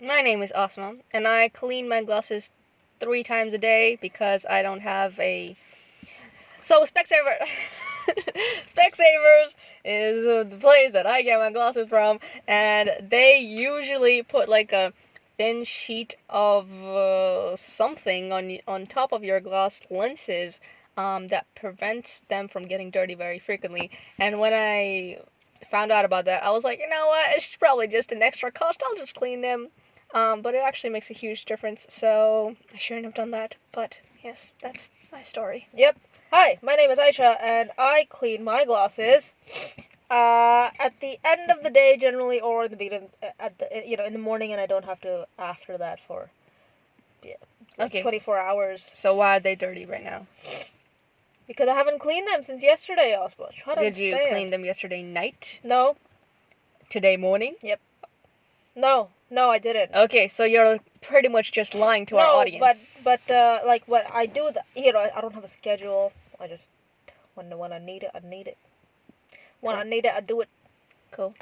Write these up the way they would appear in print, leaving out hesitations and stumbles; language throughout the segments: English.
My name is Asma, and I clean my glasses 3 times a day because I don't have a. So Specsavers, Specsavers is the place that I get my glasses from, and they usually put like a thin sheet of something on top of your glass lenses, that prevents them from getting dirty very frequently. And when I found out about that, I was like, you know what? It's probably just an extra cost. I'll just clean them. But it actually makes a huge difference, so I shouldn't have done that. But yes, that's my story. Yep. Hi, my name is Aisha, and I clean my glasses at the end of the day, generally, or in the beginning, in the morning, and I don't have to after that for Okay. 24 hours So why are they dirty right now? because I haven't cleaned them since yesterday. Oswald, try to Did you understand. clean them yesterday night? No, Today morning? no, I didn't. Okay, so you're pretty much just lying to our audience. but like what I do, I don't have a schedule. I just when I need it, I need it. When Cool. I need it, I do it. Cool.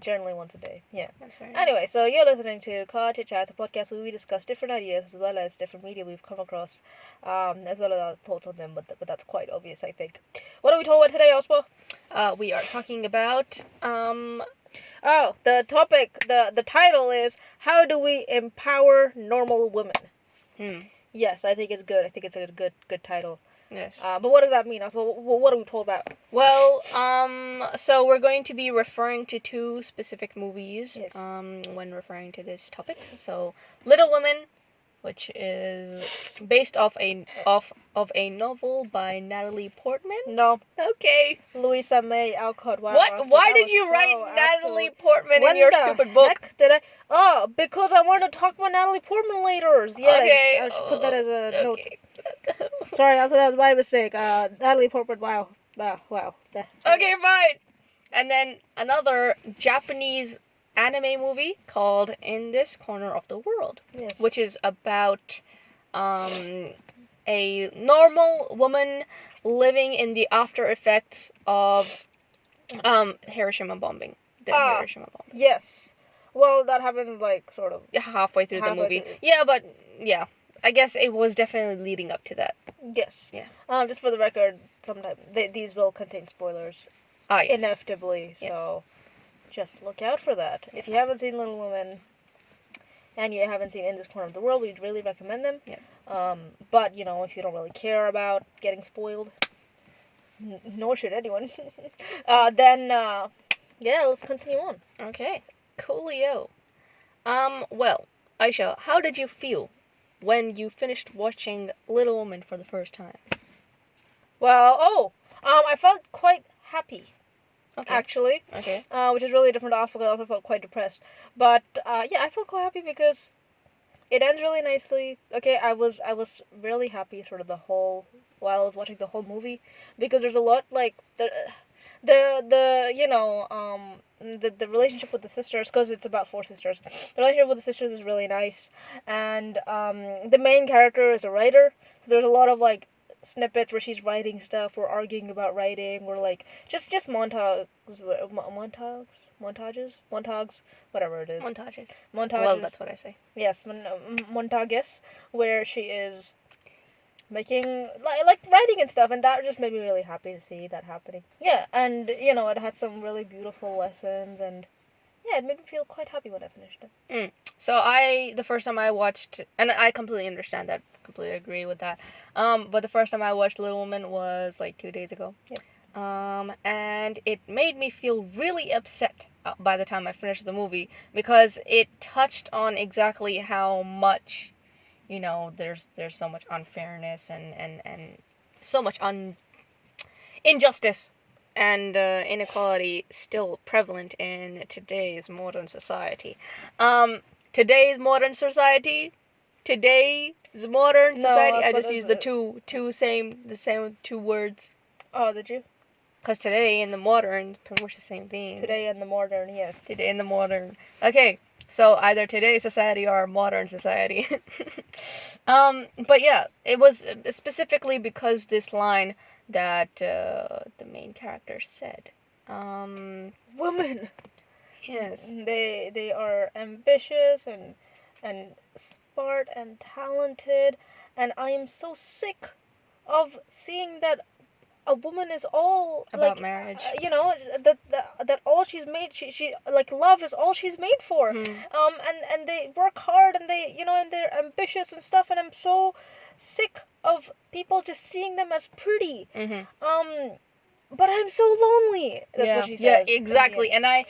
Generally once a day. Yeah. That's very nice. Anyway, so you're listening to Car Chit Chat, a podcast where we discuss different ideas as well as different media we've come across, as well as our thoughts on them. But that's quite obvious, I think. What are we talking about today, Ospo? We are talking about Oh, the topic, the title is How Do We Empower Normal Women? Yes, I think it's good. I think it's a good title. Yes. But what does that mean? Also, what are we told about? Well, so we're going to be referring to 2 specific movies, Yes. when referring to this topic. So, Little Women, which is based off a novel by Natalie Portman. No, Okay. Louisa May Alcott. Wow, What? Oscar, Why that did was you so write Natalie absolute. Portman in When your the stupid book? heck did I? Oh, because I wanted to talk about Natalie Portman later. Yes, Okay. I should put that as a note. Okay. Sorry, also that was my mistake. Natalie Portman. Wow. Okay, fine. And then another Japanese anime movie called In This Corner of the World, Yes. which is about a normal woman living in the after effects of Hiroshima bombing. The Hiroshima bombing. Yes. Well, that happened like sort of. Halfway through the Halfway movie. through. Yeah, but yeah. I guess it was definitely leading up to that. Yes. Yeah. Just for the record, sometimes these will contain spoilers. Ah, yes. Inevitably. Yes. So, just look out for that. If you haven't seen Little Women, and you haven't seen In This Corner of the World, we'd really recommend them. Yeah. But if you don't really care about getting spoiled, nor should anyone, then let's continue on. Okay. Coolio. Well, Aisha, how did you feel when you finished watching Little Woman for the first time? Well, I felt quite happy. Okay. Actually. Okay. Which is really different. I also felt quite depressed. But I felt quite happy because it ends really nicely. Okay, I was really happy sort of while I was watching the whole movie, because there's a lot like the relationship with the sisters, because it's about 4 sisters. The relationship with the sisters is really nice, and the main character is a writer. So there's a lot of like snippets where she's writing stuff, or arguing about writing, or like just montages, whatever it is. Montages. Montages. Well, that's what I say. Yes, montages, where she is making like writing and stuff, and that just made me really happy to see that happening. Yeah, and it had some really beautiful lessons, and yeah, it made me feel quite happy when I finished it. So the first time I watched, and I completely understand that, completely agree with that. But the first time I watched Little Woman was like 2 days ago. Yeah. And it made me feel really upset by the time I finished the movie, because it touched on exactly how much, there's so much unfairness and so much injustice and inequality still prevalent in today's modern society. Today's modern society. I just used the same 2 words. Oh, did you? Because today in the modern, pretty much the same thing. Today in the modern, yes. Today in the modern. Okay, so either today's society or modern society. But yeah, it was specifically because this line that the main character said. Woman! Yes. They are ambitious and smart and talented, and I am so sick of seeing that a woman is all About like marriage. that all she's made, she like love is all she's made for. And they work hard, and and they're ambitious and stuff, and I'm so sick of people just seeing them as pretty. But I'm so lonely. That's what she Yeah, says. exactly. And I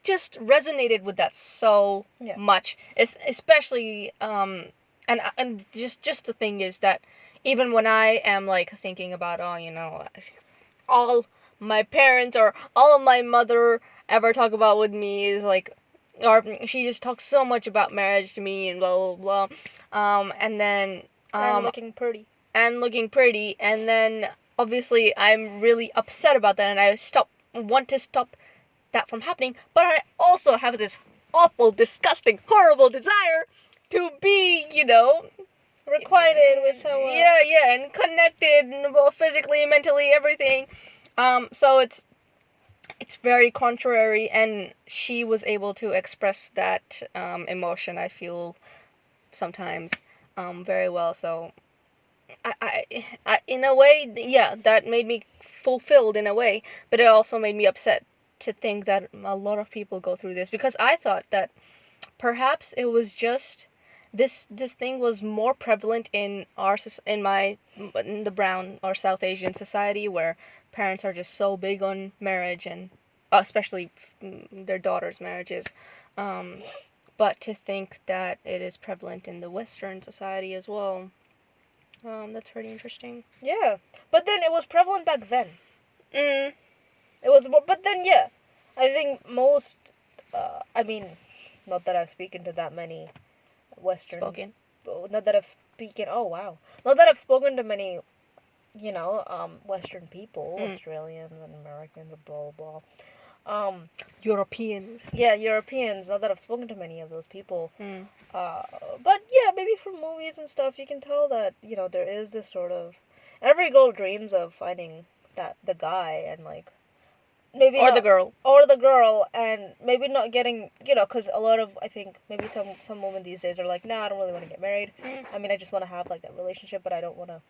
just resonated with that so Yeah. much. Especially and just the thing is that even when I am like thinking about, oh, all my parents or all of my mother ever talk about with me is like, or she just talks so much about marriage to me and blah blah blah, and then And looking pretty. looking pretty, and then obviously I'm really upset about that, and want to stop that from happening, but I also have this awful, disgusting, horrible desire to be, Requited with someone. yeah, and connected, well, physically, mentally, everything. So it's very contrary, and she was able to express that emotion, I feel, sometimes, very well. So I in a way, yeah, that made me fulfilled in a way, but it also made me upset to think that a lot of people go through this, because I thought that perhaps it was just this thing was more prevalent in in the brown or South Asian society, where parents are just so big on marriage, and especially their daughters' marriages. But to think that it is prevalent in the Western society as well, that's pretty interesting. Yeah, but then it was prevalent back then. Mm. It was, but then yeah, I think most. I mean, not that I've spoken to that many Western. Spoken. Not that I've spoken. Oh wow. Not that I've spoken to many, Western people, Australians and Americans, and blah blah blah. Europeans. Yeah, Europeans. Not that I've spoken to many of those people. Mm. But yeah, maybe from movies and stuff, you can tell that there is this sort of every girl dreams of finding the guy, and like maybe Or not, the girl. or the girl, and maybe not getting because a lot of, I think, maybe some women these days are like, nah, I don't really want to get married. I mean, I just want to have like that relationship, but I don't want to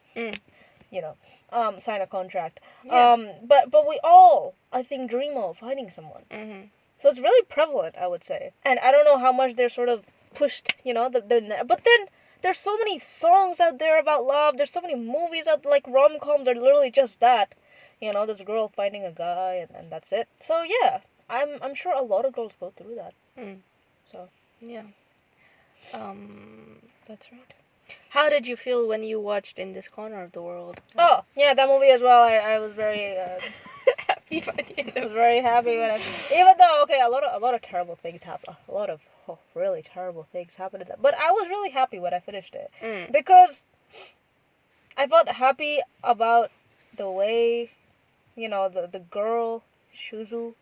sign a contract. Yeah. But we all, I think, dream of finding someone. Mm-hmm. So it's really prevalent, I would say. And I don't know how much they're sort of pushed, but then there's so many songs out there about love. There's so many movies out, like rom-coms are literally just that. This girl finding a guy, and that's it. So yeah, I'm sure a lot of girls go through that. So Yeah. That's right. How did you feel when you watched In This Corner of the World? oh yeah, that movie as well. I was very Happy by the end I of was very happy when even though okay, a lot of terrible things happen. A lot of really terrible things happened to that. But I was really happy when I finished it because I felt happy about the way, the girl Suzu.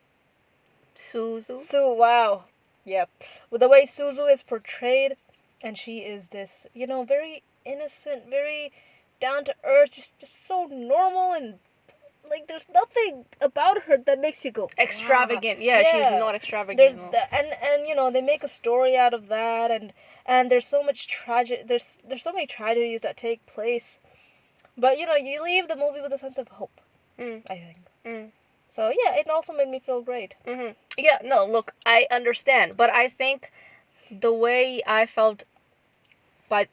Wow. Yep. With the way Suzu is portrayed, and she is this, very innocent, very down to earth, just so normal, and like there's nothing about her that makes you go extravagant. wow. Yeah, she's not extravagant. There's No. and they make a story out of that, and there's so much there's so many tragedies that take place, but you leave the movie with a sense of hope. I think. So yeah, it also made me feel great. Yeah, no, look, I understand, but I think the way I felt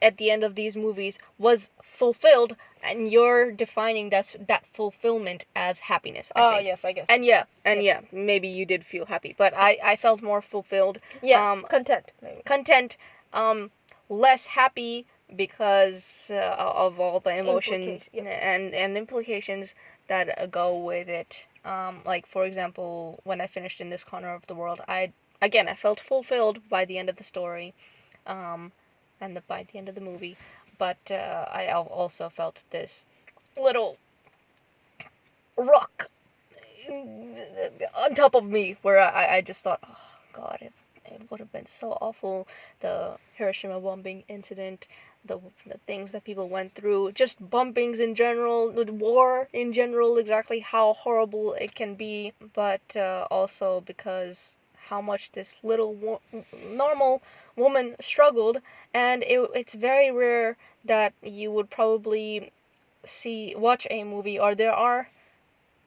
at the end of these movies was fulfilled, and you're defining that fulfillment as happiness, I think. Yes, I guess. And yeah, maybe you did feel happy, but I felt more fulfilled. Yeah, content. Maybe. Content, less happy because of all the emotion and implications that go with it. Like, for example, when I finished In This Corner of the World, I felt fulfilled by the end of the story, and by the end of the movie, but I also felt this little rock on top of me, where I just thought, oh God, it would have been so awful. The Hiroshima bombing incident, the things that people went through, just bombings in general, the war in general, exactly how horrible it can be, but also because how much this normal woman struggled, and it's very rare that you would probably watch a movie, or there are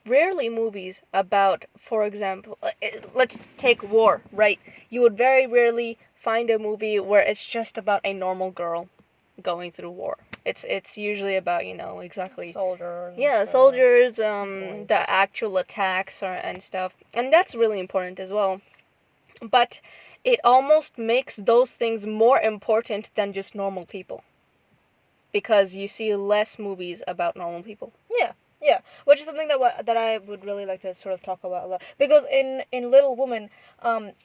rarely movies about, for example, let's take war, right? You would very rarely find a movie where it's just about a normal girl going through war. It's usually about, exactly, Soldiers. yeah, soldiers, boys. the actual attacks and stuff, and that's really important as well. But it almost makes those things more important than just normal people, because you see less movies about normal people. Yeah, yeah, which is something that I would really like to sort of talk about a lot, because in Little Woman,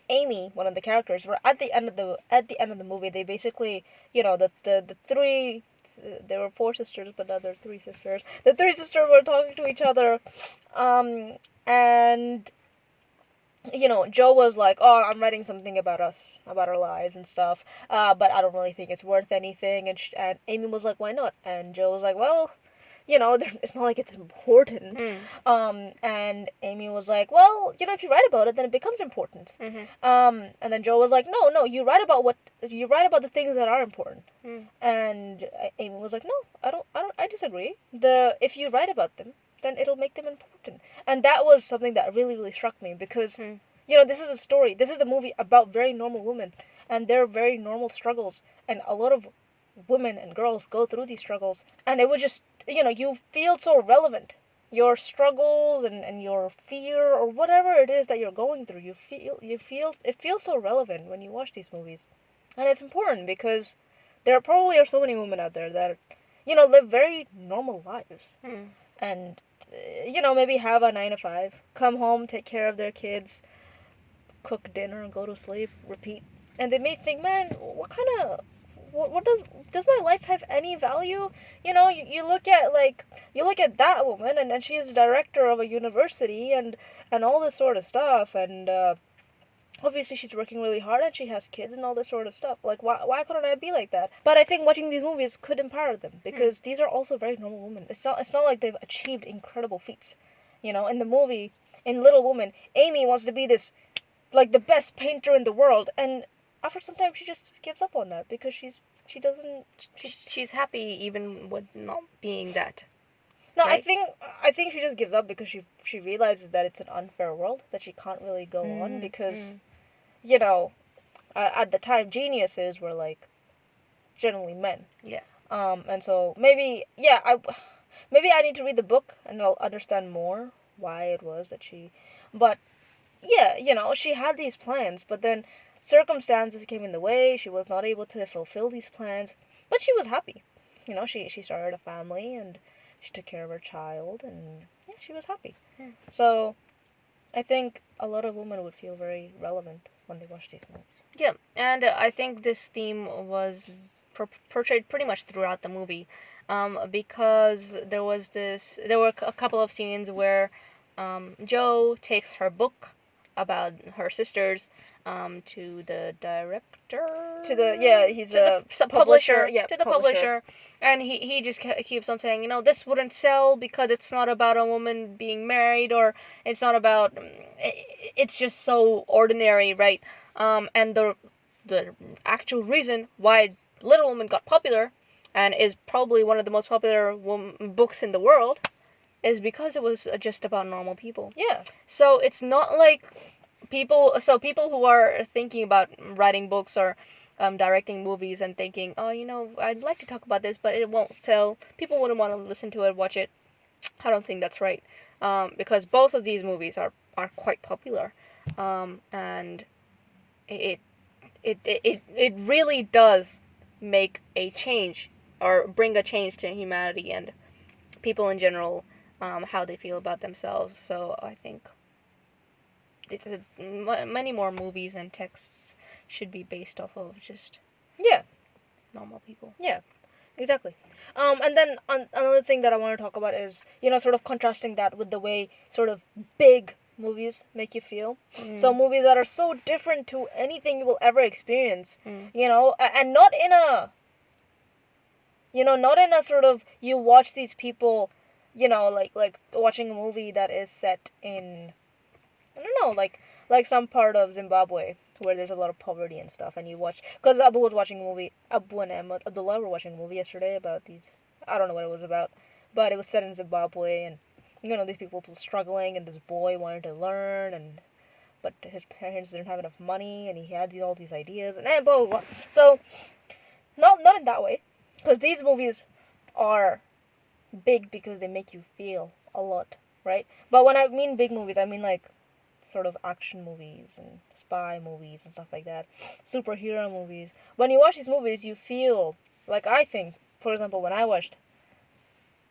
Amy, one of the characters, were at the end of the movie, they basically, the three. There were four sisters, but now there are three sisters. The three sisters were talking to each other, and Joe was like, "Oh, I'm writing something about us, about our lives and stuff, but I don't really think it's worth anything." And Amy was like, "Why not?" And Joe was like, "Well, it's not like it's important." And Amy was like, "Well, if you write about it, then it becomes important." And then Joe was like, "No, no, you write about the things that are important." And Amy was like, "No, I disagree. If you write about them, then it'll make them important." And that was something that really, really struck me, because, this is a story. This is a movie about very normal women and their very normal struggles. And a lot of women and girls go through these struggles. And it would just, you feel so relevant. Your struggles and your fear, or whatever it is that you're going through, it feels so relevant when you watch these movies. And it's important because there probably are so many women out there that, live very normal lives. And maybe have a 9 to 5, come home, take care of their kids, cook dinner, go to sleep, repeat. And they may think, man, what does my life have any value? You look at that woman, and she's the director of a university, and all this sort of stuff, and obviously she's working really hard, and she has kids and all this sort of stuff. Like, why couldn't I be like that? But I think watching these movies could empower them, because these are also very normal women. It's not like they've achieved incredible feats. In the movie, in Little Woman, Amy wants to be this, like, the best painter in the world, and after some time she just gives up on that, because she's happy even with not being that. No, right? I think she just gives up because she realizes that it's an unfair world, that she can't really go on, because at the time, geniuses were, like, generally men. Yeah. And so maybe I need to read the book, and I'll understand more why it was that she. But yeah, she had these plans, but then circumstances came in the way. She was not able to fulfill these plans, but she was happy. She started a family, and she took care of her child, and yeah, she was happy. So I think a lot of women would feel very relevant when they watch these movies. Yeah, and I think this theme was portrayed pretty much throughout the movie, because there were a couple of scenes where Joe takes her book about her sisters to the director, He's to a the publisher, to the publisher, and he just keeps on saying, this wouldn't sell because it's not about a woman being married, or it's not about, it's just so ordinary, right? And the actual reason why Little Woman got popular, and is probably one of the most popular books in the world, is because it was just about normal people. Yeah. So it's not like people who are thinking about writing books or directing movies and thinking, I'd like to talk about this, but it won't sell. People wouldn't want to listen to it, watch it. I don't think that's right, because both of these movies are quite popular, and it really does make a change, or bring a change to humanity and people in general, how they feel about themselves. So I think many more movies and texts should be based off of just normal people. Yeah, exactly. And then another thing that I want to talk about is, sort of contrasting that with the way sort of big movies make you feel. Mm. So movies that are so different to anything you will ever experience. Mm. You know, and not in a, not in a sort of, you watch these people, like watching a movie that is set in, I don't know, like some part of Zimbabwe where there's a lot of poverty and stuff, and you watch, because Abu was watching a movie, Abu and Emma, Abdullah were watching a movie yesterday about these, I don't know what it was about, but it was set in Zimbabwe, and these people were struggling, and this boy wanted to learn, but his parents didn't have enough money, and he had all these ideas, and blah blah blah. So not in that way, because these movies are big because they make you feel a lot, right? But when I mean big movies, I mean like sort of action movies and spy movies and stuff like that, superhero movies. When you watch these movies, you feel like, I think, for example, when I watched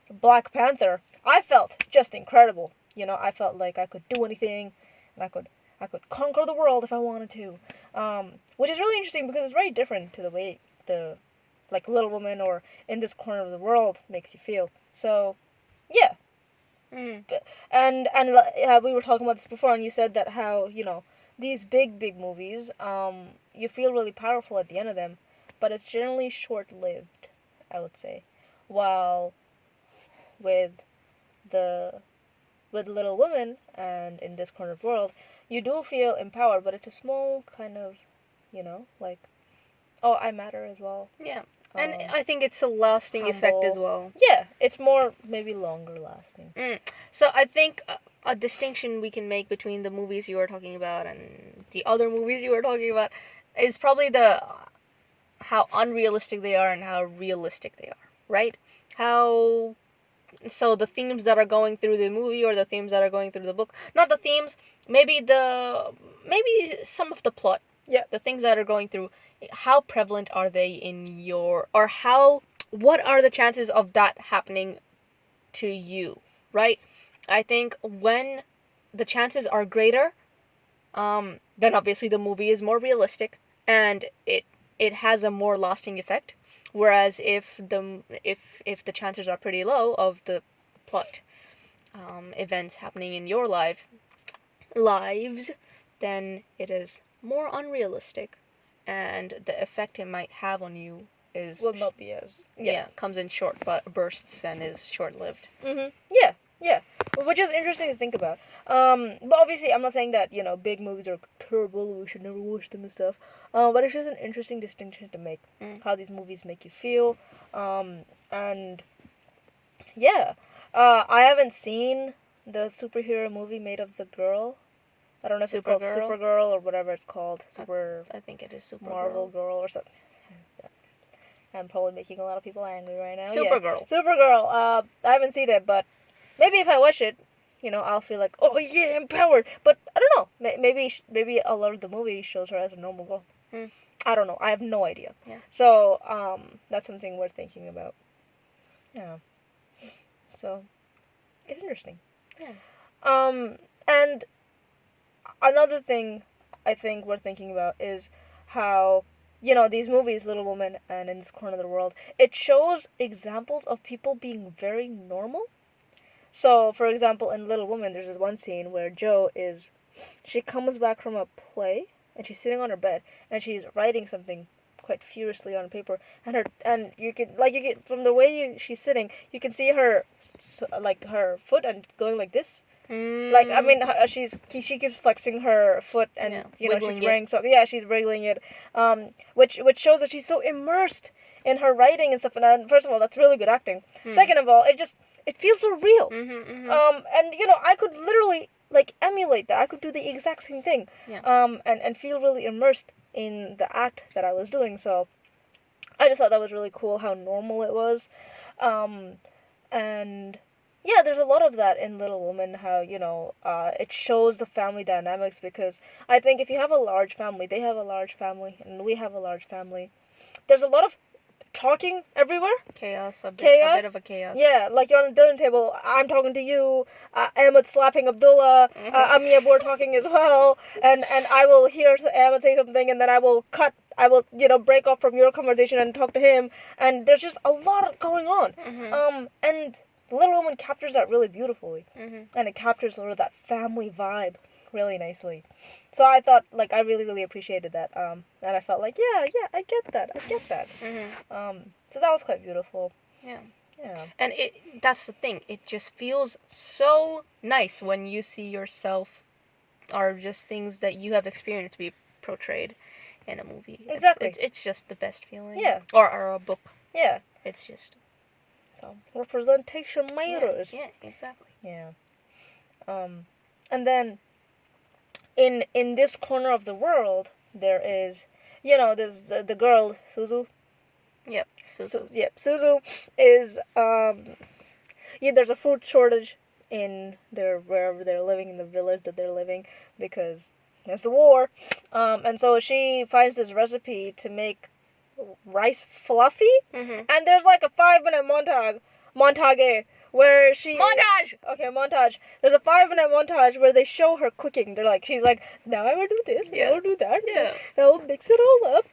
Black Panther, I felt just incredible. I felt like I could do anything, and I could conquer the world if I wanted to, which is really interesting because it's very different to the way the like Little Woman or In This Corner of the World makes you feel. So, yeah. Mm. And we were talking about this before, and you said that how these big movies, you feel really powerful at the end of them, but it's generally short lived, I would say. While with the with Little Women and In This Corner of the World, you do feel empowered, but it's a small kind of, like, oh, I matter as well. Yeah. And I think it's a lasting effect as well. Yeah, it's more, maybe longer lasting. So I think a distinction we can make between the movies you were talking about and the other movies you were talking about is probably how unrealistic they are and how realistic they are, right? So the themes that are going through the movie or the themes that are going through the book, not the themes, maybe some of the plot. Yeah. The things that are going through, how prevalent are they in what are the chances of that happening to you, right? I think when the chances are greater, then obviously the movie is more realistic and it has a more lasting effect. Whereas if the chances are pretty low of the plot events happening in your lives, then it is more unrealistic, and the effect it might have on you will not be as comes in short bursts and is short-lived. Yeah, which is interesting to think about. But obviously I'm not saying that big movies are terrible, we should never watch them and stuff. But it's just an interesting distinction to make, how these movies make you feel. And yeah, I haven't seen the superhero movie made of the girl. I don't know if it's called Supergirl or whatever it's called. I think it is Supergirl. Marvel Girl or something. I'm probably making a lot of people angry right now. Supergirl. Yeah. Supergirl. I haven't seen it, but maybe if I watch it, I'll feel like, oh yeah, empowered. But I don't know. Maybe a lot of the movie shows her as a normal girl. I don't know. I have no idea. Yeah. So that's something worth thinking about. Yeah. So it's interesting. Yeah. And another thing I think we're thinking about is how, these movies, Little Woman and In This Corner of the World, it shows examples of people being very normal. So, for example, in Little Woman, there's this one scene where she comes back from a play, and she's sitting on her bed, and she's writing something quite furiously on paper, and you can from the way she's sitting, you can see her, her foot and going like this. Like, I mean, she keeps flexing her foot, and she's wearing she's wriggling it, which shows that she's so immersed in her writing and stuff. And first of all, that's really good acting. Second of all, it feels so real. And I could literally emulate that. I could do the exact same thing. And feel really immersed in the act that I was doing. So I just thought that was really cool how normal it was, and. Yeah, there's a lot of that in Little Woman, how, it shows the family dynamics, because I think if you have a large family, they have a large family, and we have a large family, there's a lot of talking everywhere. A bit of a chaos. Yeah, like you're on the dinner table, I'm talking to you, Ahmed's slapping Abdullah, Ami Abu are talking as well, and I will hear Ahmed say something, and then I will break off from your conversation and talk to him, and there's just a lot going on. And Little Woman captures that really beautifully, Mhm. and it captures sort of that family vibe really nicely. So I thought, like, I really, really appreciated that. And I felt like, yeah, I get that. Mhm. So that was quite beautiful. Yeah. Yeah. And that's the thing. It just feels so nice when you see yourself or just things that you have experienced be portrayed in a movie. Exactly. It's just the best feeling. Yeah. Or a book. Yeah. It's just So representation matters. Yeah, exactly. Yeah. And then in this corner of the world, there is, there's the girl Suzu. Yep. Suzu is yeah. There's a food shortage in their wherever they're living, in the village that they're living, because there's the war. And so she finds this recipe to make rice fluffy, Mhm. and there's like a 5 minute montage where she montage. There's a 5 minute montage where they show her cooking. She's like, now I will do this, Yeah. I will do that, Yeah. I will mix it all up,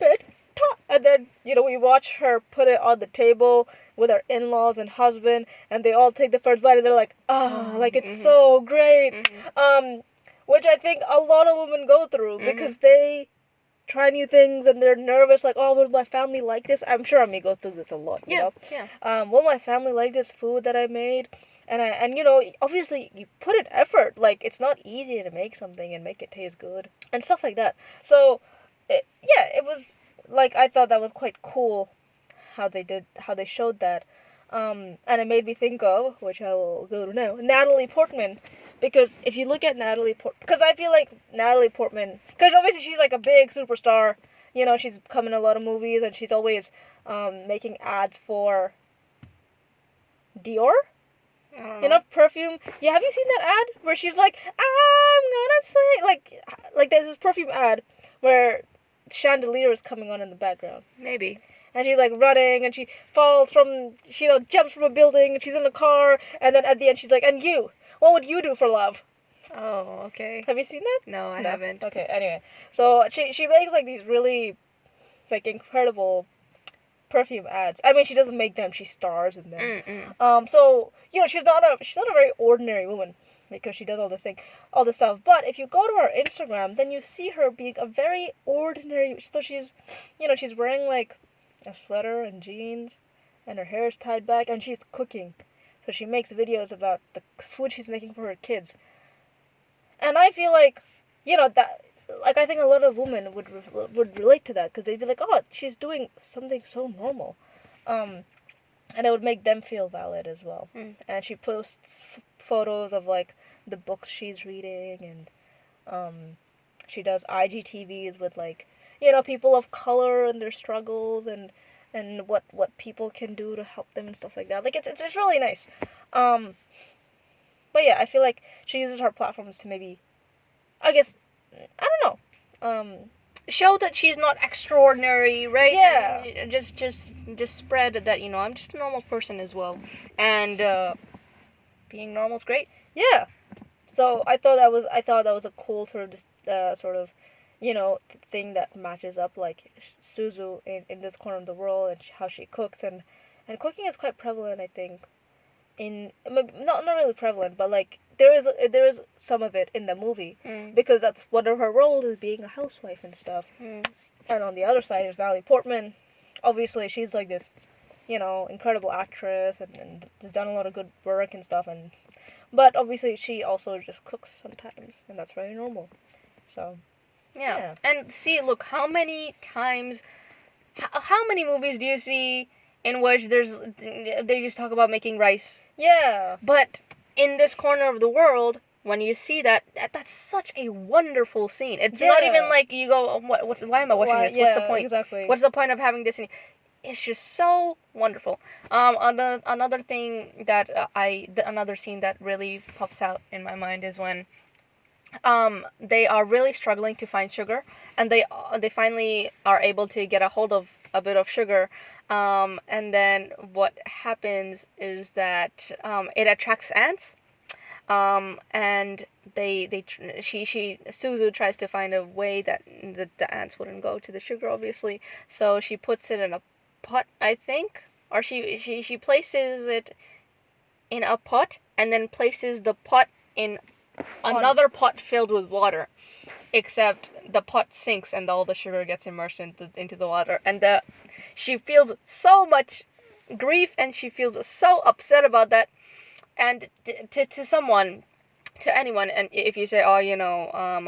and then we watch her put it on the table with her in-laws and husband, and they all take the first bite, and they're like, like it's so great. Which I think a lot of women go through because they try new things and they're nervous, like, oh, will my family like this? I'm sure Ami goes through this a lot, you know? Yeah. Will my family like this food that I made? And obviously you put in effort. Like, it's not easy to make something and make it taste good and stuff like that. So, it was, like, I thought that was quite cool how they showed that. And it made me think of, which I will go to now, Natalie Portman. Because if you look at Natalie Portman, because I feel like Natalie Portman, because obviously she's like a big superstar, she's come in a lot of movies, and she's always making ads for Dior, perfume. Yeah, have you seen that ad where she's like, I'm gonna say, like there's this perfume ad where chandelier is coming on in the background. Maybe. And she's like running, and she falls from, jumps from a building, and she's in a car, and then at the end she's like, and you, what would you do for love? Oh, okay. Have you seen that? No, I haven't. Okay, anyway. So she makes like these really like incredible perfume ads. I mean, she doesn't make them, she stars in them. So, she's not a very ordinary woman because she does all this stuff. But if you go to her Instagram, then you see her being a very ordinary, so she's she's wearing like a sweater and jeans, and her hair is tied back, and she's cooking. So she makes videos about the food she's making for her kids. And I feel like, that, like, I think a lot of women would relate to that, because they'd be like, oh, she's doing something so normal. And it would make them feel valid as well. And she posts photos of, like, the books she's reading, and she does IGTVs with, like, people of color and their struggles, and what people can do to help them and stuff like that. Like, it's really nice. But yeah, I feel like she uses her platforms to maybe, I guess, I don't know, show that she's not extraordinary, right? Yeah. And just spread that, I'm just a normal person as well. And being normal is great. Yeah. So I thought that was a cool sort of thing that matches up, like, Suzu in this corner of the world, and how she cooks, and cooking is quite prevalent, I think, not really prevalent, but like there is some of it in the movie, because that's one of her roles, is being a housewife and stuff. And on the other side is Natalie Portman. Obviously, she's like this, incredible actress, and has done a lot of good work and stuff, but obviously she also just cooks sometimes, and that's very normal. So yeah. And see, look, how many times, how many movies do you see in which they just talk about making rice? Yeah. But in this corner of the world, when you see that's such a wonderful scene. It's not even like you go, why am I watching this? What's the point? Exactly. What's the point of having this? It's just so wonderful. Another thing that another scene that really pops out in my mind is when they are really struggling to find sugar, and they finally are able to get a hold of a bit of sugar, and then what happens is that it attracts ants, and Suzu tries to find a way that the ants wouldn't go to the sugar, obviously, so she puts it in a pot, I think, or she places it in a pot and then places the pot in another pot filled with water, except the pot sinks and all the sugar gets immersed into the water, and she feels so much grief and she feels so upset about that. And to someone, to anyone, and if you say, oh,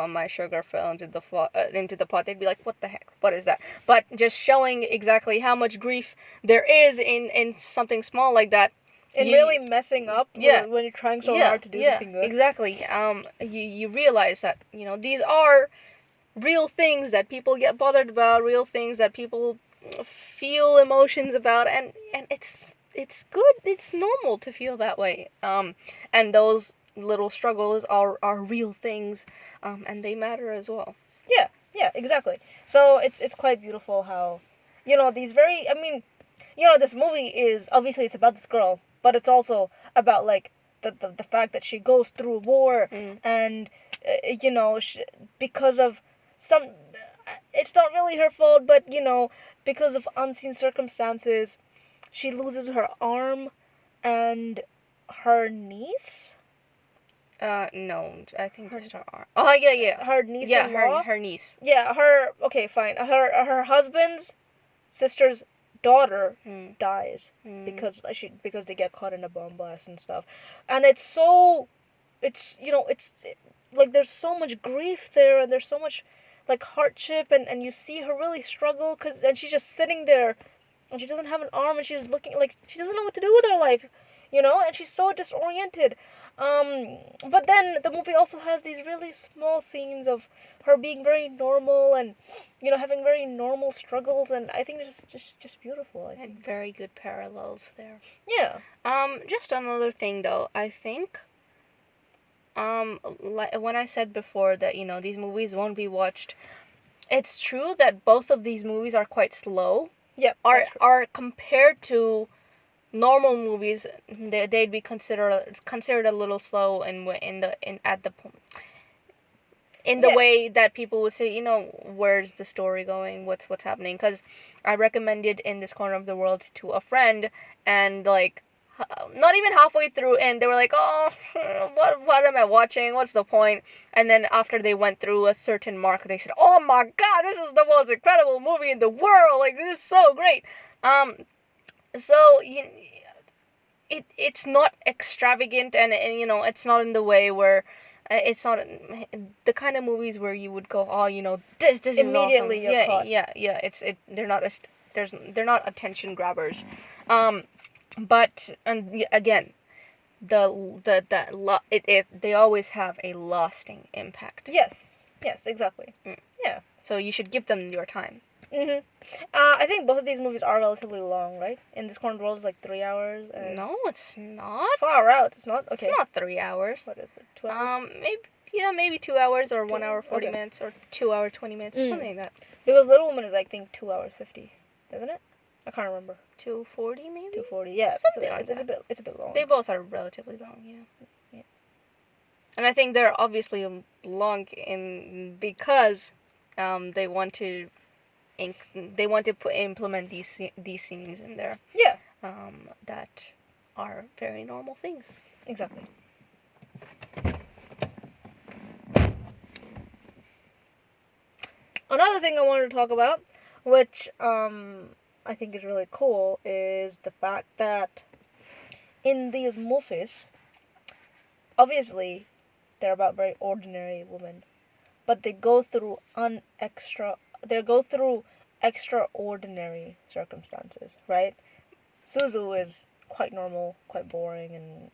my sugar fell into the pot, they'd be like, what the heck, what is that? But just showing exactly how much grief there is in something small like that, and really messing up, yeah, when you're trying so hard to do something good. Exactly. You realize that these are real things that people get bothered about, real things that people feel emotions about, and it's good, it's normal to feel that way. And those little struggles are real things, and they matter as well. Yeah, exactly. So it's quite beautiful how, these very, I mean, this movie is, obviously it's about this girl, but it's also about, like, the fact that she goes through war, and, because of some, it's not really her fault, but, because of unseen circumstances, she loses her arm, and her niece? No, I think just her arm. Oh, yeah. Her niece-in-law? Yeah, her niece. Yeah, okay, fine. Her husband's sister's daughter dies because they get caught in a bomb blast and stuff. And it's like there's so much grief there, and there's so much, like, hardship, and you see her really struggle, and she's just sitting there, and she doesn't have an arm, and she's looking like she doesn't know what to do with her life, and she's so disoriented. But then the movie also has these really small scenes of her being very normal, and having very normal struggles, and I think it's just beautiful. I think very good parallels there. Yeah. Just another thing though, I think. Like when I said before that these movies won't be watched, it's true that both of these movies are quite slow. Yeah. Are compared to normal movies, they'd be considered a little slow in the way that people would say, where's the story going, what's happening? Because I recommended In This Corner of the World to a friend, and like not even halfway through, and they were like, oh, what am I watching? What's the point? And then after they went through a certain mark, they said, oh my god, this is the most incredible movie in the world. Like, this is so great. So it's not extravagant, and it's not in the way where it's not the kind of movies where you would go, oh, this immediately is awesome. You're caught. Yeah. They're not attention grabbers. But again, they always have a lasting impact. Yes, exactly. Yeah. So you should give them your time. I think both of these movies are relatively long, right? In This Corner of the World is like 3 hours. And no, it's not. Far out. It's not. Okay. It's not 3 hours. What is it? 2 hours. Maybe 2 hours, or 1 hour 40 minutes, or 2 hour 20 minutes, something like that. Because Little Woman is, I think, 2 hours 50, isn't it? I can't remember. 240 maybe. 240, yeah. Something like that. It's a bit long. They both are relatively long, yeah. And I think they're obviously long because they want to implement these scenes in there. Yeah. That are very normal things. Exactly. Another thing I wanted to talk about, which I think is really cool, is the fact that in these movies, obviously, they're about very ordinary women, but they go through extraordinary circumstances, right? Suzu is quite normal, quite boring, and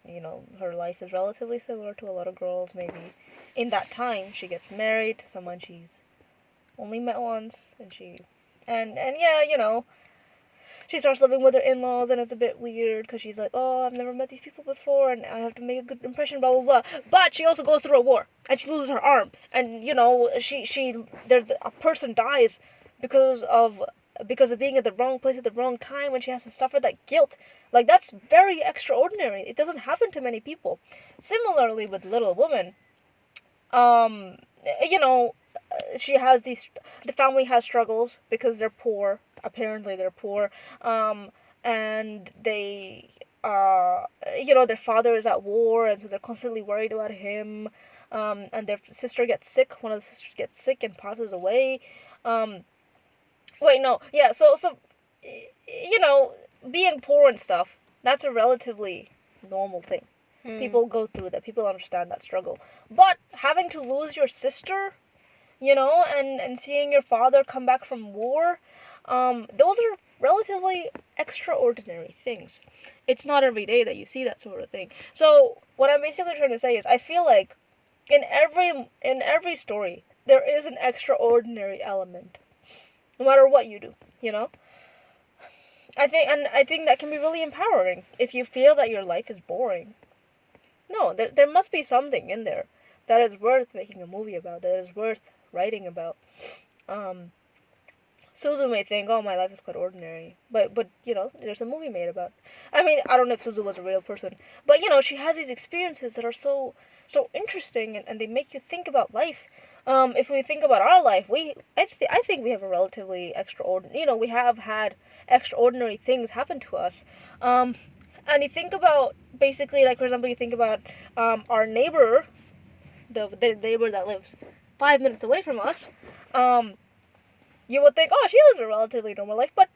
her life is relatively similar to a lot of girls. Maybe in that time, she gets married to someone she's only met once, and she starts living with her in-laws, and it's a bit weird because she's like, oh, I've never met these people before, and I have to make a good impression, blah blah blah. But she also goes through a war, and she loses her arm, and a person dies because of being at the wrong place at the wrong time, and she has to suffer that guilt. Like, that's very extraordinary. It doesn't happen to many people. Similarly with Little Woman, she has the family has struggles because they're poor. Apparently they're poor, and their father is at war, and so they're constantly worried about him. And their sister gets sick. One of the sisters gets sick and passes away. Um, Wait, no, yeah. So, being poor and stuff. That's a relatively normal thing. People go through that. People understand that struggle. But having to lose your sister, and seeing your father come back from war, those are relatively extraordinary things. It's not every day that you see that sort of thing. So what I'm basically trying to say is, I feel like in every story there is an extraordinary element, no matter what you do. I think that can be really empowering if you feel that your life is boring. No, there must be something in there that is worth making a movie about, that is worth writing about. Um, Suzu may think, oh, my life is quite ordinary, but there's a movie made about. I mean, I don't know if Suzu was a real person, but she has these experiences that are so interesting, and they make you think about life. If we think about our life, I think we have a relatively extraordinary. We have had extraordinary things happen to us. And you think about, basically, like, for example, you think about our neighbor, the neighbor that lives 5 minutes away from us. You would think, oh, she lives a relatively normal life, but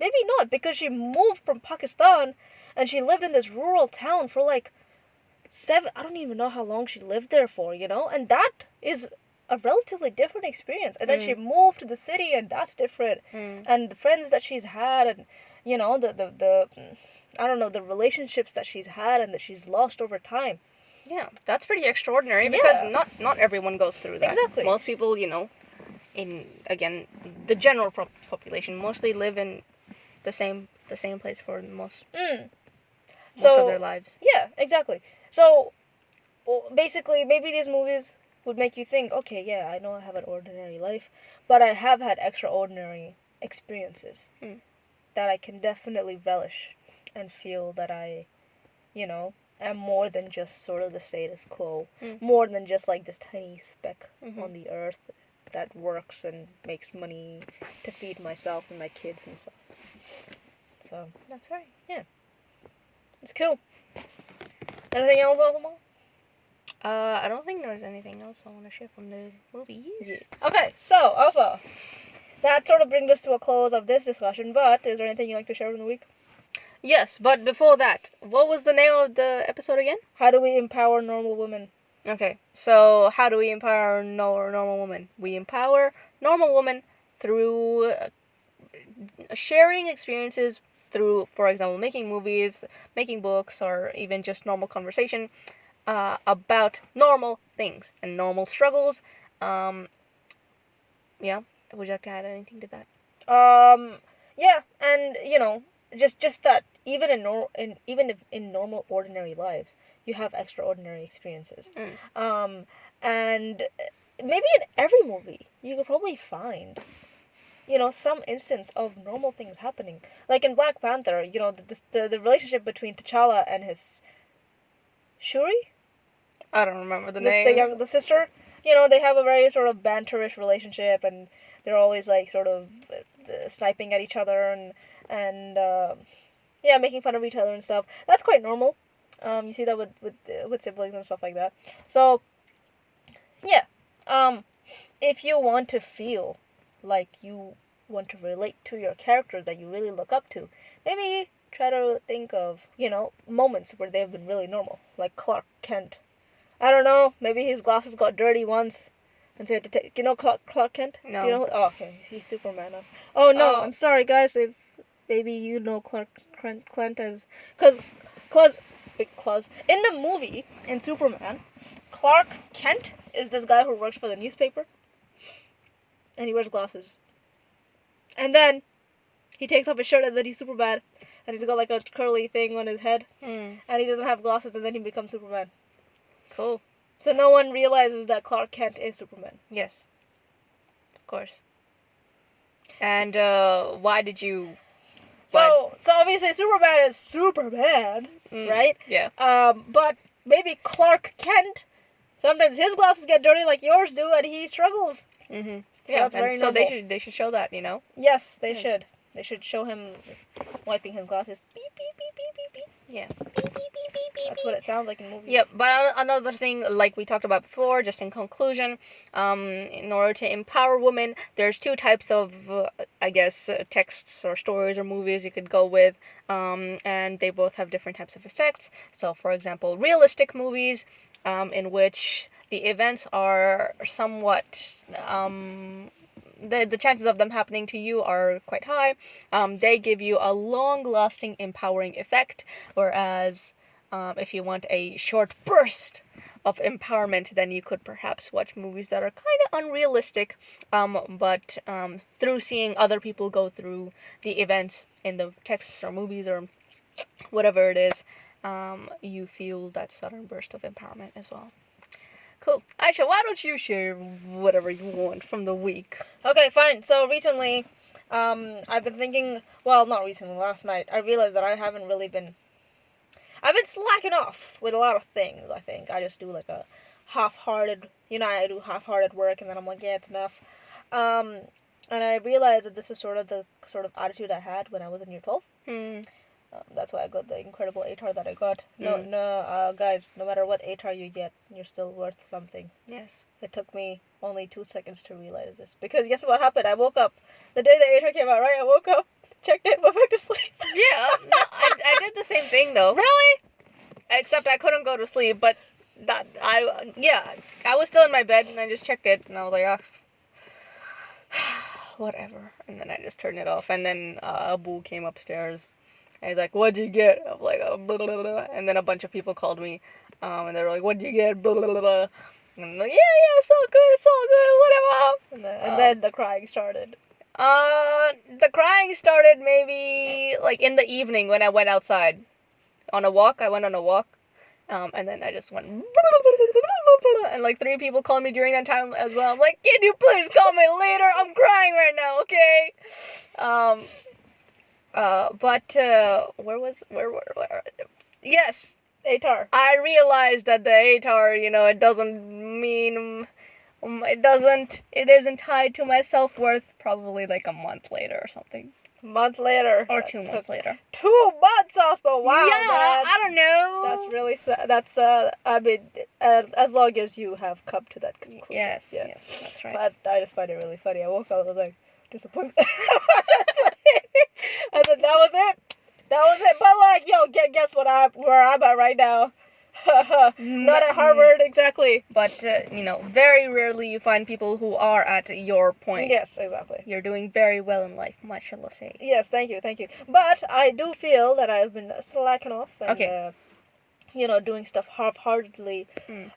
maybe not, because she moved from Pakistan and she lived in this rural town for like I don't even know how long she lived there for, and that is a relatively different experience. And then she moved to the city, and that's different. And the friends that she's had, and the I don't know, the relationships that she's had and that she's lost over time. Yeah, that's pretty extraordinary, because not everyone goes through that. Exactly. Most people, in, again, the general population mostly live in the same place for most of their lives. Yeah, exactly. So, basically, maybe these movies would make you think, okay, yeah, I know I have an ordinary life, but I have had extraordinary experiences that I can definitely relish and feel that I, am more than just sort of the status quo, more than just like this tiny speck on the earth that works and makes money to feed myself and my kids and stuff. So, That's right. yeah. It's cool. Anything else, Alamo? I don't think there's anything else I want to share from the movies. Yeah. Okay, so, Alpha, that sort of brings us to a close of this discussion, but is there anything you'd like to share from the week? Yes, but before that, what was the name of the episode again? How do we empower normal women? Okay, so how do we empower normal women? We empower normal women through sharing experiences, through, for example, making movies, making books, or even just normal conversation about normal things and normal struggles. Yeah, would you like to add anything to that? Yeah, and just that even in normal ordinary lives, you have extraordinary experiences. And maybe in every movie you could probably find some instance of normal things happening. Like in Black Panther, the relationship between T'Challa and his Shuri, I don't remember the names. the sister. They have a very sort of banterish relationship, and they're always like sort of sniping at each other and making fun of each other and stuff. That's quite normal. You see that with siblings and stuff like that. So, yeah. If you want to feel like you want to relate to your character that you really look up to, maybe try to think of, moments where they've been really normal. Like Clark Kent. I don't know, maybe his glasses got dirty once, and so he had to take, Clark Kent? No. Oh, okay, he's Superman. Oh, no, Oh. I'm sorry, guys, if maybe you know Clark Kent as, because in the movie, in Superman, Clark Kent is this guy who works for the newspaper, and he wears glasses. And then he takes off his shirt, and then he's Superman, and he's got like a curly thing on his head, and he doesn't have glasses, and then he becomes Superman. Cool. So no one realizes that Clark Kent is Superman. Yes. Of course. And why did you... So obviously Superman is Superman, right? Yeah. But maybe Clark Kent, sometimes his glasses get dirty like yours do, and he struggles. Mm-hmm. So Yeah, that's very so normal. they should show that, Yes, they should. They should show him wiping his glasses. Beep, beep, beep, beep, beep, beep. Yeah. That's what it sounds like in movies. Yep, but another thing, like we talked about before, just in conclusion, in order to empower women, there's two types of, I guess, texts or stories or movies you could go with, and they both have different types of effects. So, for example, realistic movies, in which the events are somewhat, the chances of them happening to you are quite high. They give you a long-lasting, empowering effect, whereas if you want a short burst of empowerment, then you could perhaps watch movies that are kind of unrealistic, but through seeing other people go through the events in the texts or movies or whatever it is, you feel that sudden burst of empowerment as well. Cool. Aisha, why don't you share whatever you want from the week? Okay, fine. So recently, I've been thinking. Well, not recently. Last night, I realized that I've been slacking off with a lot of things. I think I just do like a half-hearted. I do half-hearted work, and then I'm like, yeah, it's enough. And I realized that this is sort of the attitude I had when I was in year 12. That's why I got the incredible ATAR that I got. Guys, no matter what ATAR you get, you're still worth something. Yes. It took me only 2 seconds to realize this. Because guess what happened? I woke up. The day the ATAR came out, right? I woke up, checked it, went back to sleep. Yeah, no, I did the same thing though. Really? Except I couldn't go to sleep, but I was still in my bed and I just checked it and I was like, whatever. And then I just turned it off. And then Abu came upstairs. And he's like, what'd you get? I'm like, blah, blah, blah. And then a bunch of people called me, and they were like, what'd you get? Blah, blah, blah. And I'm like, yeah, it's all good, whatever. And then the crying started. The crying started maybe like in the evening when I went outside on a walk. I went on a walk, and then I just went, and like 3 people called me during that time as well. I'm like, can you please call me later? I'm crying right now, okay? But where? Yes, ATAR. I realized that the ATAR, it doesn't mean, it isn't tied to my self-worth probably like a month later or something. Month later. Or 2 months later. 2 months, Ospo. Wow, yeah, man. I don't know. That's really sad. That's, as long as you have come to that conclusion. Yes, that's right. But I just find it really funny. I woke up and was like, disappointed. And then that was it. But like, yo, guess what? Where I'm at right now. Not at Harvard, exactly. But, very rarely you find people who are at your point. Yes, exactly. You're doing very well in life, mashallah say. Yes, thank you. But I do feel that I've been slacking off and, okay. Doing stuff half-heartedly.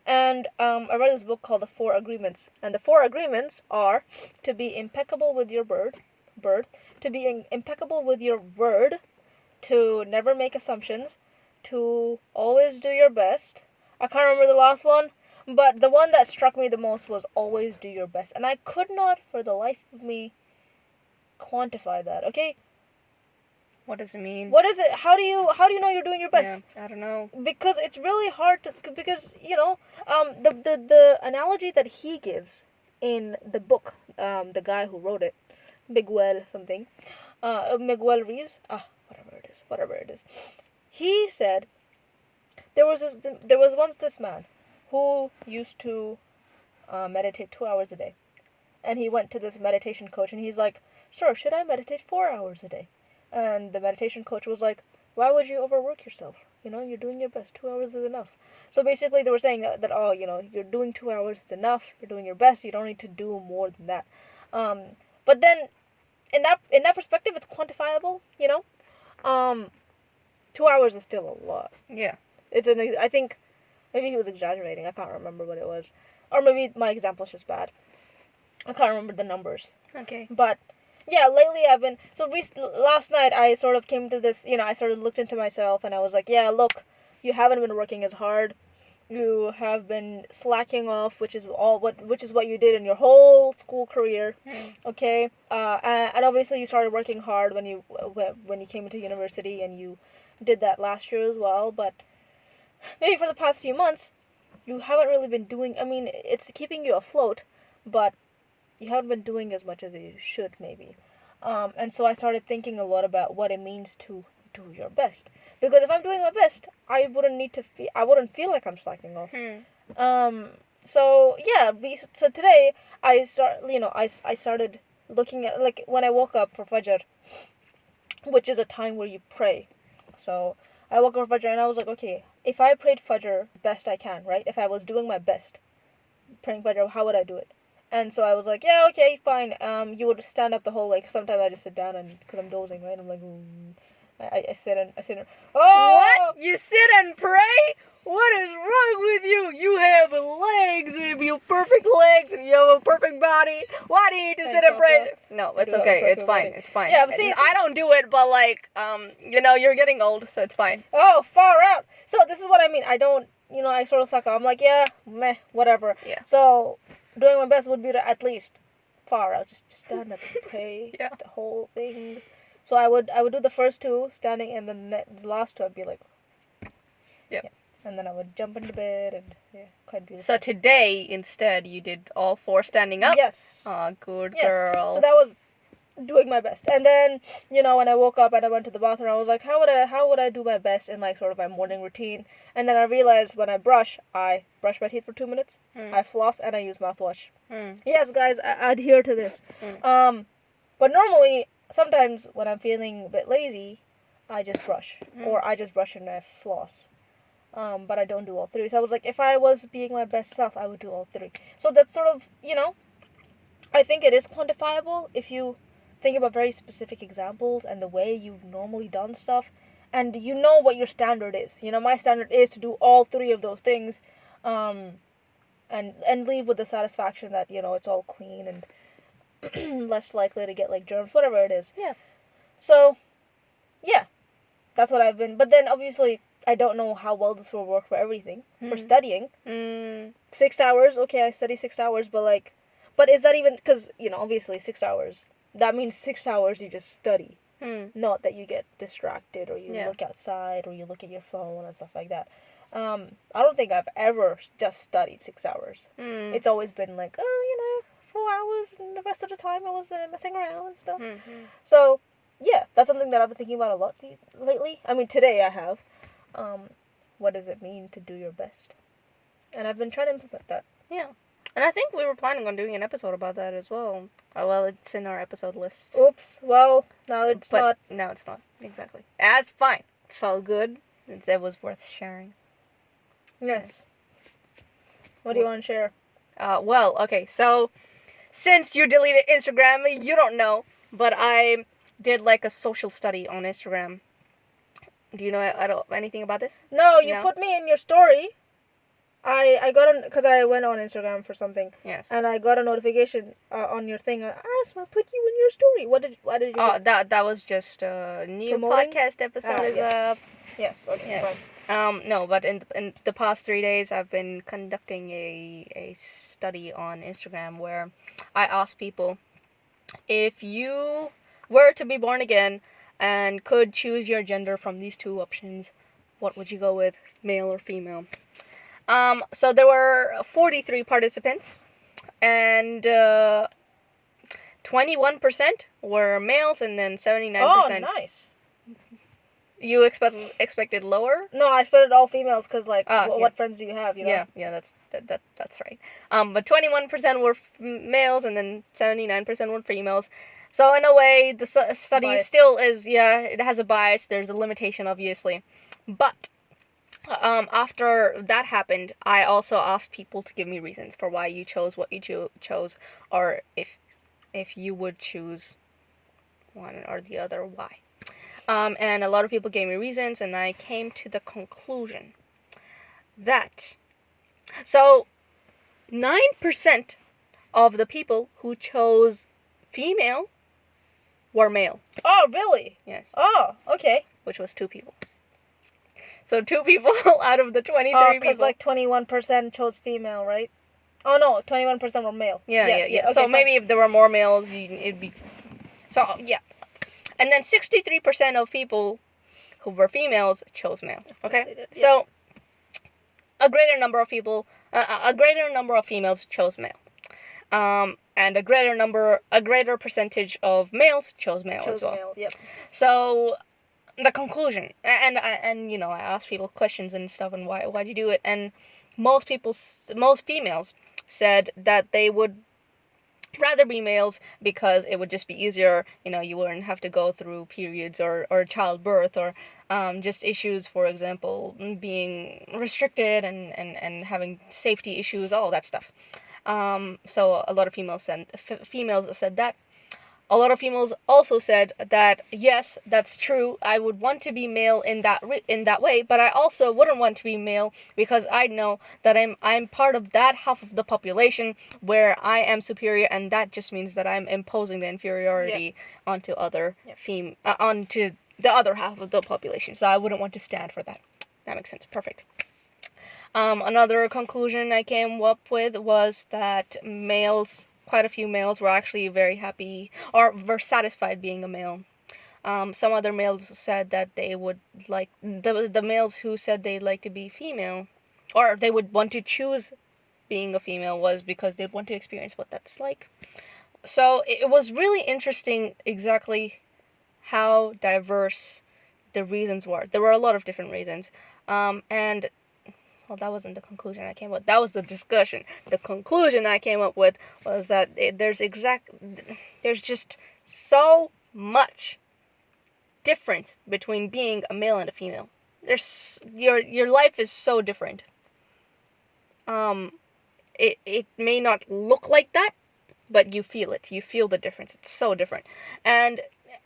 And I read this book called The 4 Agreements. And the 4 agreements are to be impeccable with your bird, to be impeccable with your word, to never make assumptions, to always do your best. I can't remember the last one, but the one that struck me the most was always do your best. And I could not, for the life of me, quantify that, okay? What does it mean? What is it? How do you know you're doing your best? Yeah, I don't know. Because it's really hard to, because, the analogy that he gives in the book, the guy who wrote it, Miguel something, Miguel Ruiz, whatever it is. He said there was once this man who used to meditate 2 hours a day, and he went to this meditation coach, and he's like, "Sir, should I meditate 4 hours a day?" And the meditation coach was like, "Why would you overwork yourself? You're doing your best. 2 hours is enough." So basically, they were saying that you're doing 2 hours is enough. You're doing your best. You don't need to do more than that. But then, in that perspective, it's quantifiable. 2 hours is still a lot. Yeah. I think maybe he was exaggerating. I can't remember what it was, or maybe my example's just bad. I can't remember the numbers. Okay. But yeah, lately I've been last night I sort of came to this. I sort of looked into myself and I was like, yeah, look, you haven't been working as hard. You have been slacking off, which is what you did in your whole school career, okay? And obviously you started working hard when you came into university, and you did that last year as well. But maybe for the past few months, you haven't really been doing. I mean, it's keeping you afloat, but you haven't been doing as much as you should, maybe. And so I started thinking a lot about what it means to do your best. Because if I'm doing my best, I wouldn't feel like I'm slacking off. So yeah, so today I started looking at, like, when I woke up for Fajr, which is a time where you pray. So I woke up for Fajr and I was like, okay, if I prayed Fajr best I can, right? If I was doing my best praying Fajr, how would I do it? And so I was like, yeah, okay, fine. You would stand up the whole, like, sometimes I just sit down, and because I'm dozing, right? I'm like, I sit and oh! What? You sit and pray? What is wrong with you? You have legs, you have perfect legs, and you have a perfect body. Why do you need to sit and pray? No, it's okay. It's fine. It's fine. Yeah, but see, I don't do it, but like, you're getting old, so it's fine. Oh, far out. So this is what I mean. I don't, I sort of suck off. I'm like, yeah, meh, whatever. Yeah. So doing my best would be to at least far out, just stand up and pray the whole thing. So I would do the first two standing, and then the last two I'd be like, yeah. And then I would jump into bed, and quite beautiful. So today, instead, you did all four standing up? Yes. Oh, good girl. So that was doing my best. And then, when I woke up and I went to the bathroom, I was like, how would I do my best in, like, sort of my morning routine? And then I realized when I brush my teeth for 2 minutes, I floss, and I use mouthwash. Yes, guys, I adhere to this. But normally, sometimes when I'm feeling a bit lazy, I just brush. Or I just brush and I floss. But I don't do all three. So I was like, if I was being my best self, I would do all three. So that's sort of, I think it is quantifiable if you think about very specific examples and the way you've normally done stuff, and you know what your standard is. My standard is to do all three of those things, and leave with the satisfaction that, it's all clean and less likely to get, like, germs, whatever it is. Yeah. So, yeah, that's what I've been. But then, obviously, I don't know how well this will work for everything. For studying. 6 hours, okay, I study 6 hours, but is that even, because, obviously 6 hours, that means 6 hours you just study. Not that you get distracted, or you look outside, or you look at your phone and stuff like that. I don't think I've ever just studied 6 hours. It's always been like, 4 hours, and the rest of the time I was messing around and stuff. So, yeah, that's something that I've been thinking about a lot lately. I mean, today I have. What does it mean to do your best? And I've been trying to implement that. Yeah. And I think we were planning on doing an episode about that as well. Well, it's in our episode lists. Oops. Well, no, it's not. No, it's not. Exactly. That's fine. It's all good. It was worth sharing. Yes. What do you want to share? Well, okay. So, since you deleted Instagram, you don't know, but I did, like, a social study on Instagram. Do you know anything about this? No, you put me in your story. I got because I went on Instagram for something. Yes. And I got a notification on your thing. I put you in your story. Why did you? Oh, that was just a new podcast episode is up. Yes. Okay. Yes. Fine. No, but in the past 3 days, I've been conducting a study on Instagram where I asked people, if you were to be born again and could choose your gender from these two options, what would you go with, male or female? So there were 43 participants, and 21% were males, and then 79%. Oh, nice. You expected lower? No, I expected all females because, like, what friends do you have? Yeah, that's right. But 21% were males, and then 79% were females. So in a way, the study bias. Still is, it has a bias. There's a limitation, obviously. But after that happened, I also asked people to give me reasons for why you chose what you chose, or if you would choose one or the other, why. And a lot of people gave me reasons, and I came to the conclusion that 9% of the people who chose female were male. Oh, really? Yes. Oh, okay. Which was 2 people. So 2 people out of the 23 people. Because, like, 21% chose female, right? Oh, no, 21% were male. Yeah. Okay, so fine. maybe if there were more males, it'd be... So, yeah. And then 63% of people who were females chose male. Okay? Yeah. So, a greater number of females chose male. And a greater percentage of males chose male as well. Male, yep. So, the conclusion, and you know, I asked people questions and stuff, and why'd you do it, and most females said that they would rather be males because it would just be easier. You know, you wouldn't have to go through periods or childbirth or just issues, for example, being restricted and having safety issues, all that stuff. So a lot of females said that. A lot of females also said that yes, that's true. I would want to be male in that way, but I also wouldn't want to be male because I know that I'm part of that half of the population where I am superior, and that just means that I'm imposing the inferiority onto onto the other half of the population. So I wouldn't want to stand for that. That makes sense. Perfect. Another conclusion I came up with was that quite a few males were actually very happy or were satisfied being a male. Some other males said that they would like the males who said they'd like to be female, or they would want to choose being a female, was because they'd want to experience what that's like. So it was really interesting exactly how diverse the reasons were. There were a lot of different reasons, and well, that wasn't the conclusion I came up with. That was the discussion. The conclusion I came up with was that there's just so much difference between being a male and a female. Your life is so different. It may not look like that, but you feel it. You feel the difference. It's so different. And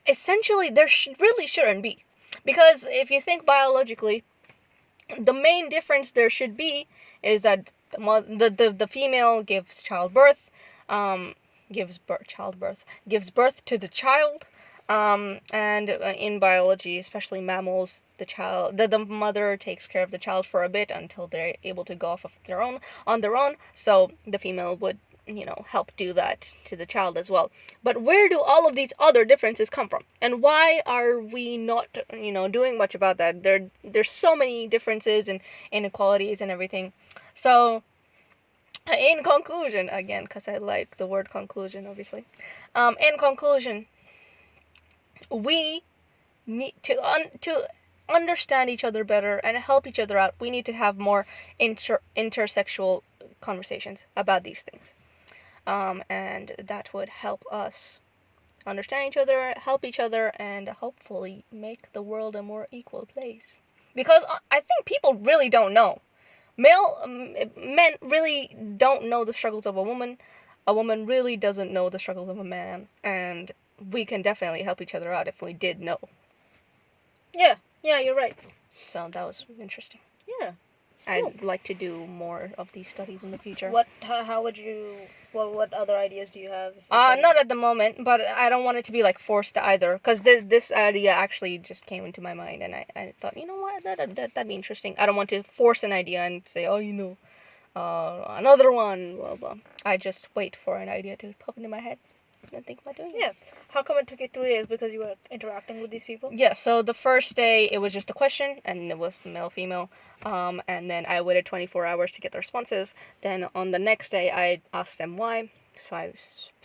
essentially, there really shouldn't be. Because if you think biologically, the main difference there should be is that the female gives gives birth to the child, and in biology, especially mammals, the mother takes care of the child for a bit until they're able to go off on their own. So the female would, you know, help do that to the child as well. But where do all of these other differences come from? And why are we not, you know, doing much about that? There's so many differences and inequalities and everything. So, in conclusion, again, because I like the word conclusion, obviously. In conclusion, we need to understand each other better and help each other out. We need to have more intersexual conversations about these things. And that would help us understand each other, help each other, and hopefully make the world a more equal place. Because I think people really don't know. Men really don't know the struggles of a woman. A woman really doesn't know the struggles of a man. And we can definitely help each other out if we did know. Yeah, you're right. So that was interesting. Yeah. I'd like to do more of these studies in the future. How would you, what other ideas do you have? Not at the moment, but I don't want it to be like forced either, because this idea actually just came into my mind, and I thought, you know what, that'd be interesting. I don't want to force an idea and say, oh, you know, another one, blah blah. I just wait for an idea to pop into my head and think about doing it. Yeah. How come it took you 3 days? Because you were interacting with these people? Yeah, so the first day, it was just a question, and it was male, female, and then I waited 24 hours to get the responses. Then on the next day, I asked them why, so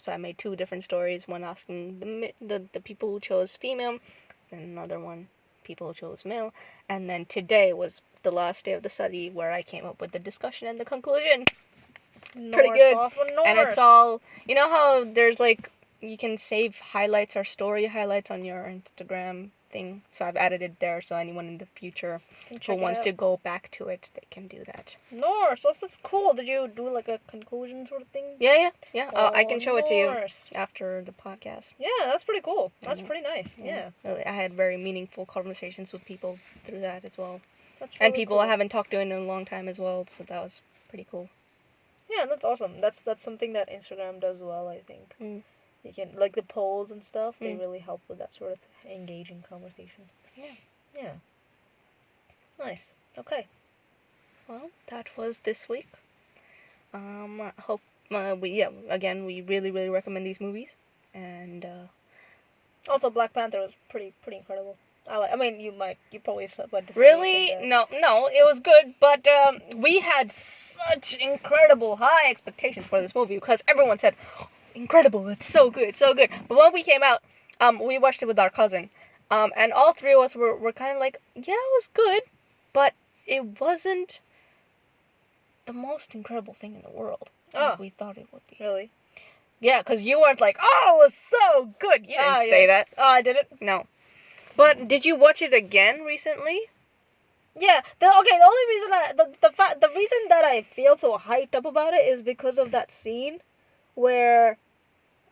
I made 2 different stories, one asking the people who chose female, and another one, people who chose male, and then today was the last day of the study where I came up with the discussion and the conclusion. Pretty good. And it's all, you know how there's like, you can save highlights or story highlights on your Instagram thing. So I've added it there, so anyone in the future who wants to go back to it, they can do that. Norse, that's cool. Did you do like a conclusion sort of thing? Yeah. I can show it to you after the podcast. Yeah, that's pretty cool. That's pretty nice. Yeah. I had very meaningful conversations with people through that as well. That's really and people cool. I haven't talked to in a long time as well, so that was pretty cool. Yeah, that's awesome. That's something that Instagram does well, I think. You can, like the polls and stuff, they really help with that sort of engaging conversation. Yeah. Nice. Okay. Well, that was this week. Hope we really recommend these movies, and also Black Panther was pretty incredible. I mean, you probably went to see really it. No, it was good, but we had such incredible high expectations for this movie because everyone said, incredible, it's so good. But when we came out, we watched it with our cousin, And all three of us were kind of like, yeah, it was good, but it wasn't the most incredible thing in the world like we thought it would be. Really? Yeah, because you weren't like, oh, it was so good. You didn't say that. Oh, I didn't. No. But did you watch it again recently? Yeah. The only reason the reason that I feel so hyped up about it is because of that scene where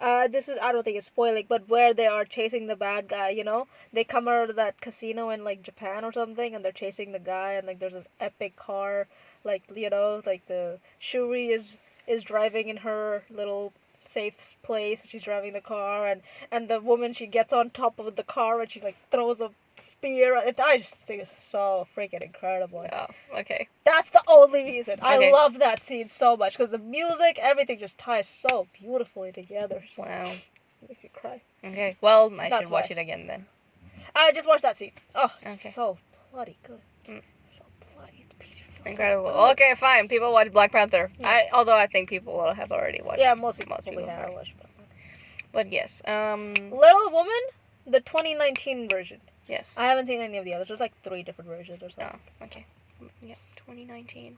this is, I don't think it's spoiling, but where they are chasing the bad guy, you know? They come out of that casino in like Japan or something and they're chasing the guy and like there's this epic car, like, you know, like the Shuri is driving in her little safe place. She's driving the car and the woman, she gets on top of the car and she like throws a spear. I just think it's so freaking incredible. Oh, okay. That's the only reason. Okay. I love that scene so much because the music, everything just ties so beautifully together. Wow. Makes me cry. Okay. Well, I That's should watch why. it again then. I just watched that scene. Oh, Okay. so bloody good. Mm. So bloody beautiful. Incredible. So good. Okay, fine. People watch Black Panther. Yes. Although I think people will have already watched. Yeah, most people have have watched. watched. But yes. Little Woman, the 2019 version. Yes. I haven't seen any of the others. There's like 3 different versions or something. Oh, okay. Yeah, 2019.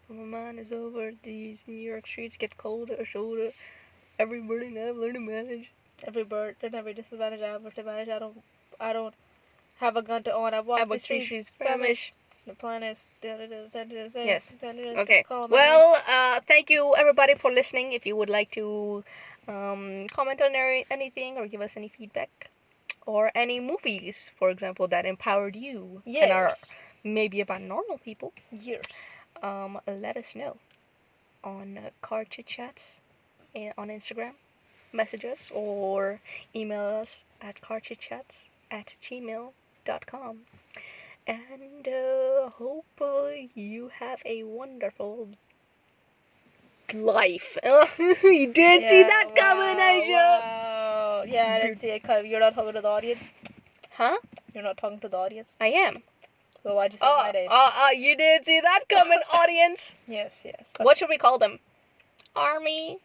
Woman is over. These New York streets get colder, shoulder. Every burden I've learned to manage. Every bird and every disadvantage I have to manage. I don't have a gun to own. I walk I the walk streets. streets famished. The plan is. Yes. Okay. Well, thank you everybody for listening. If you would like to comment on anything or give us any feedback or any movies, for example, that empowered you and are Yes. maybe about normal people, Years. let us know on Car Chit Chats on Instagram. Message us or email us at carchitchats@gmail.com. And hope you have a wonderful life. You didn't see that coming, Asia. Wow. Yeah, I didn't see it coming. You're not talking to the audience? Huh? You're not talking to the audience? I am. So why'd you say my name? You didn't see that coming, audience. Yes. What should we call them? Army?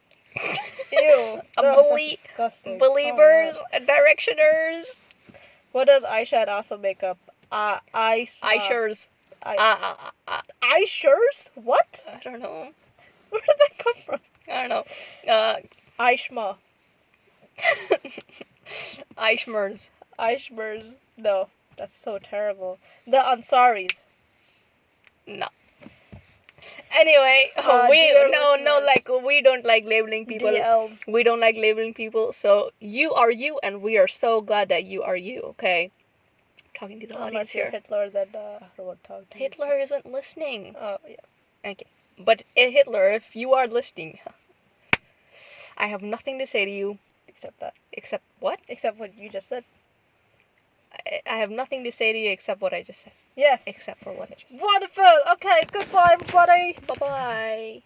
Ew. That's disgusting. Believers? Oh, Directioners? what does Aisha also make up? Ice. Ishers. Ishers? What? I don't know. Where did that come from? I don't know. Aishma. Ishmers. Ishmers. No, that's so terrible. The Ansaris. No. Anyway, dear no, listeners. like we don't like labeling people. DLs. We don't like labeling people. So you are you, and we are so glad that you are you. Okay. Talking to the audience Unless you're here. Hitler, then I don't want to talk to you. Hitler isn't listening. Oh, yeah. Okay. But Hitler, if you are listening, I have nothing to say to you Except that. except what? Except what you just said. I have nothing to say to you except what I just said. Yes. Except for what I just said. Wonderful. Okay, goodbye, everybody. Bye bye.